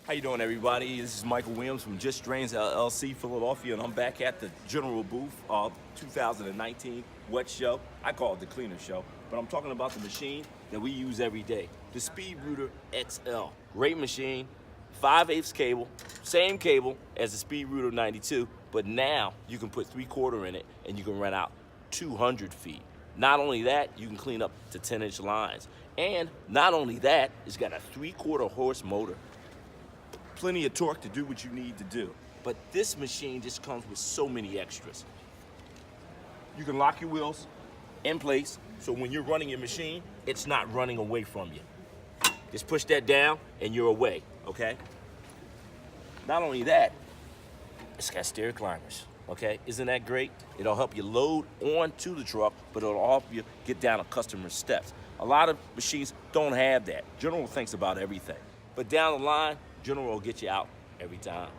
How you doing, everybody? This is Michael Williams from Just Drains LLC, Philadelphia, and I'm back at the General Booth 2019 WWETT Show. I call it the Cleaner Show, but I'm talking about the machine that we use every day, the Speedrooter XL. Great machine, 5/8 cable, same cable as the Speedrooter 92, but now you can put 3/4 in it and you can run out 200 feet. Not only that, you can clean up to 10-inch lines. And not only that, it's got a 3/4 horse motor. Plenty of torque to do what you need to do. But this machine just comes with so many extras. You can lock your wheels in place, so when you're running your machine, it's not running away from you. Just push that down and you're away, okay? Not only that, it's got stair climbers, okay? Isn't that great? It'll help you load onto the truck, but it'll help you get down a customer's steps. A lot of machines don't have that. General thinks about everything. But down the line, General will get you out every time.